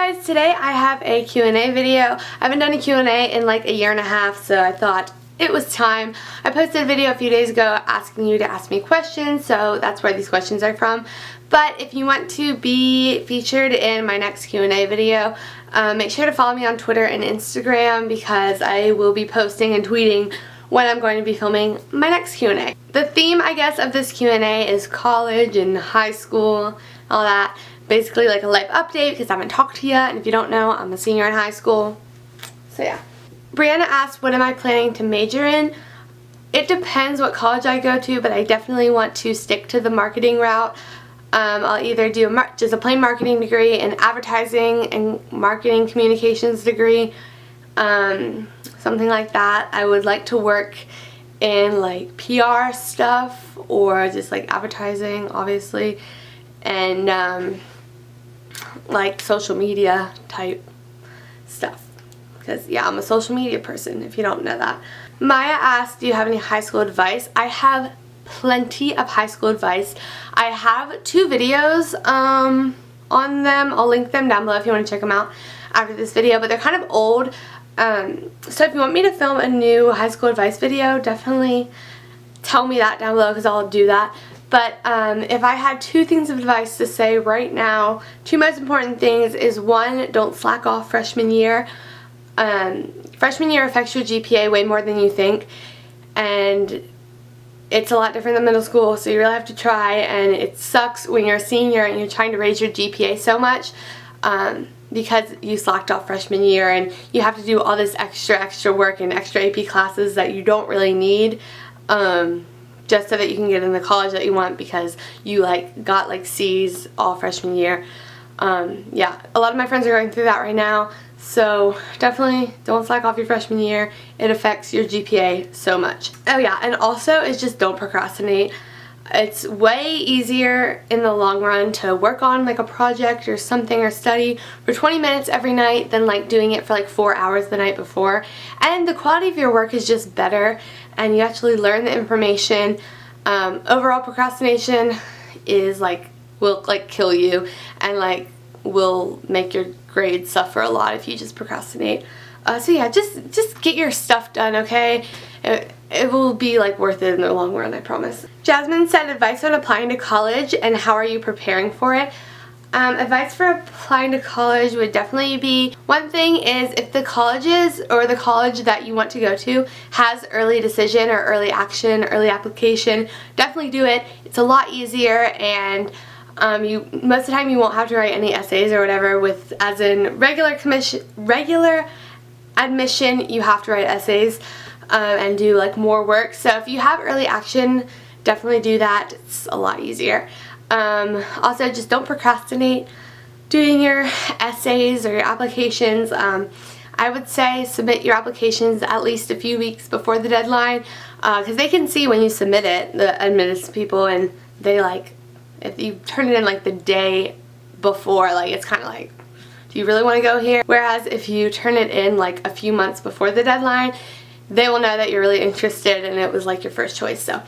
guys, today I have a Q&A video. I haven't done a Q&A in like a year and a half, so I thought it was time. I posted a video a few days ago asking you to ask me questions, so that's where these questions are from. But if you want to be featured in my next Q&A video, make sure to follow me on Twitter and Instagram because I will be posting and tweeting when I'm going to be filming my next Q&A. The theme, I guess, of this Q&A is college and high school, all that. Basically like a life update because I haven't talked to you, and if you don't know, I'm a senior in high school. So yeah. Brianna asked, what am I planning to major in? It depends what college I go to, but I definitely want to stick to the marketing route. I'll either do just a plain marketing degree, an advertising and marketing communications degree, something like that. I would like to work in like PR stuff or just like advertising, obviously, and like social media type stuff, because yeah, I'm a social media person if you don't know that. Maya asked, do you have any high school advice? I have plenty of high school advice. I have 2 videos on them. I'll link them down below if you want to check them out after this video, but they're kind of old. So if you want me to film a new high school advice video, definitely tell me that down below because I'll do that. But if I had 2 things of advice to say right now, 2 most important things is 1, don't slack off freshman year. Freshman year affects your GPA way more than you think, and it's a lot different than middle school, so you really have to try, and it sucks when you're a senior and you're trying to raise your GPA so much because you slacked off freshman year and you have to do all this extra work and extra AP classes that you don't really need. Just so that you can get in the college that you want because you got C's all freshman year. Yeah, a lot of my friends are going through that right now, so definitely don't slack off your freshman year. It affects your GPA so much. Oh yeah, and also is just don't procrastinate. It's way easier in the long run to work on like a project or something or study for 20 minutes every night than doing it for 4 hours the night before. And the quality of your work is just better and you actually learn the information. Overall procrastination is will kill you and will make your grades suffer a lot if you just procrastinate. So yeah, just get your stuff done, okay? It will be worth it in the long run, I promise. Jasmine said, advice on applying to college and how are you preparing for it? Advice for applying to college would definitely be, one thing is if the colleges or the college that you want to go to has early decision or early action, early application, definitely do it. It's a lot easier, and most of the time you won't have to write any essays or whatever. As in regular admission, you have to write essays and do more work. So if you have early action, definitely do that. It's a lot easier. Also, just don't procrastinate doing your essays or your applications. I would say submit your applications at least a few weeks before the deadline because they can see when you submit it, the admittance people, and they if you turn it in the day before, it's kind of do you really want to go here? Whereas if you turn it in a few months before the deadline, they will know that you're really interested and it was your first choice. So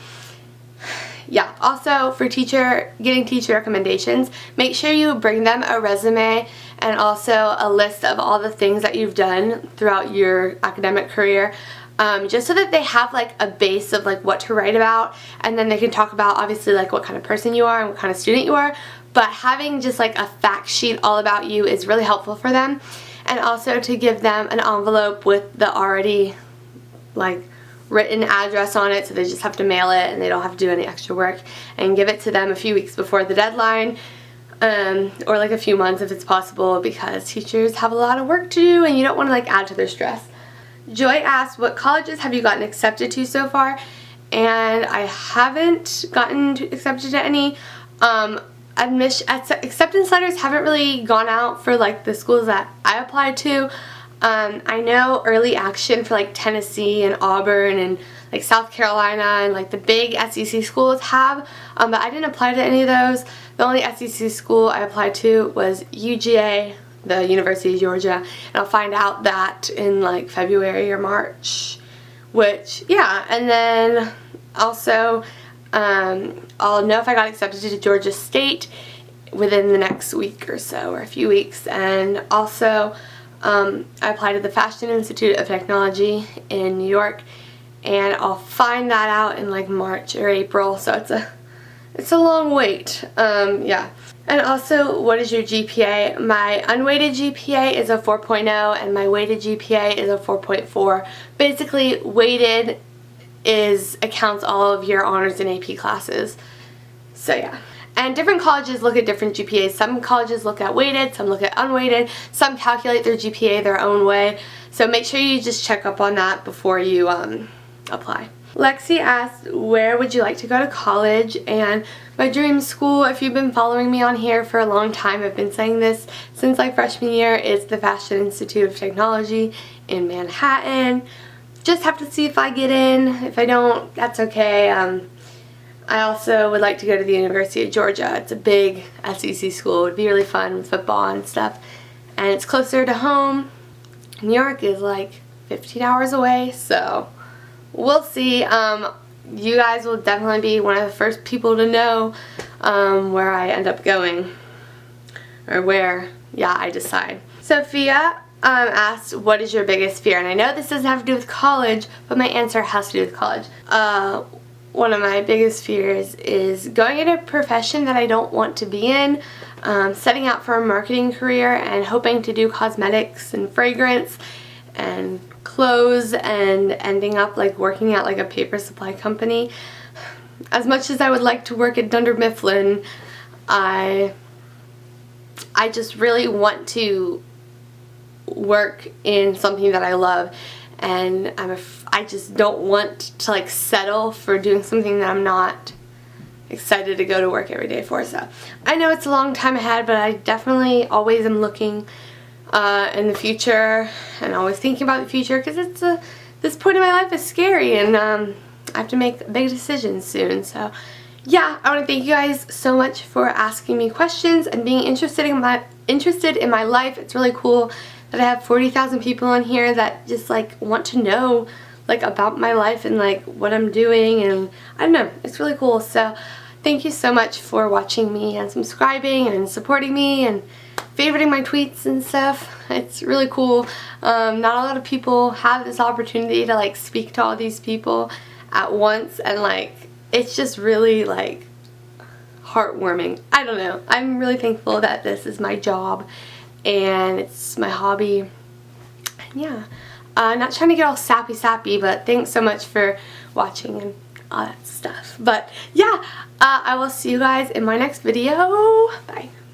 yeah, also for getting teacher recommendations, make sure you bring them a resume and also a list of all the things that you've done throughout your academic career, just so that they have a base of what to write about, and then they can talk about obviously what kind of person you are and what kind of student you are, but having just a fact sheet all about you is really helpful for them. And also to give them an envelope with the already written address on it, so they just have to mail it and they don't have to do any extra work, and give it to them a few weeks before the deadline, or a few months if it's possible, because teachers have a lot of work to do and you don't want to add to their stress. Joy asked, what colleges have you gotten accepted to so far? And I haven't gotten accepted to any. Acceptance letters haven't really gone out for the schools that I applied to. I know early action for Tennessee and Auburn and South Carolina and the big SEC schools have, but I didn't apply to any of those. The only SEC school I applied to was UGA, the University of Georgia, and I'll find out that in February or March, which yeah. And then also I'll know if I got accepted to Georgia State within the next week or so, or a few weeks. And also I applied to the Fashion Institute of Technology in New York, and I'll find that out in like March or April, so it's a long wait. Yeah. And also, what is your GPA? My unweighted GPA is a 4.0 and my weighted GPA is a 4.4. Basically, weighted accounts all of your honors and AP classes. So yeah. And different colleges look at different GPAs. Some colleges look at weighted, some look at unweighted, some calculate their GPA their own way. So make sure you just check up on that before you apply. Lexi asked, where would you like to go to college? And my dream school, if you've been following me on here for a long time, I've been saying this since like freshman year, is the Fashion Institute of Technology in Manhattan. Just have to see if I get in. If I don't, that's okay. I also would like to go to the University of Georgia. It's a big SEC school. It would be really fun with football and stuff. And it's closer to home. New York is like 15 hours away, so we'll see. You guys will definitely be one of the first people to know where I end up going, or where, yeah, I decide. Sophia asked, what is your biggest fear? And I know this doesn't have to do with college, but my answer has to do with college. One of my biggest fears is going into a profession that I don't want to be in, setting out for a marketing career and hoping to do cosmetics and fragrance and clothes and ending up like working at like a paper supply company. As much as I would like to work at Dunder Mifflin, I just really want to work in something that I love, and I just don't want to like settle for doing something that I'm not excited to go to work every day for. So I know it's a long time ahead, but I definitely always am looking in the future and always thinking about the future, because it's this point in my life is scary, and I have to make big decisions soon. So yeah, I want to thank you guys so much for asking me questions and being interested in my life. It's really cool that I have 40,000 people on here that just like want to know like about my life and like what I'm doing, and I don't know, it's really cool. So thank you so much for watching me and subscribing and supporting me and favoriting my tweets and stuff. It's really cool. Not a lot of people have this opportunity to like speak to all these people at once, and like it's just really like heartwarming. I don't know. I'm really thankful that this is my job and it's my hobby. And yeah, not trying to get all sappy, but thanks so much for watching and all that stuff. But yeah, I will see you guys in my next video. Bye.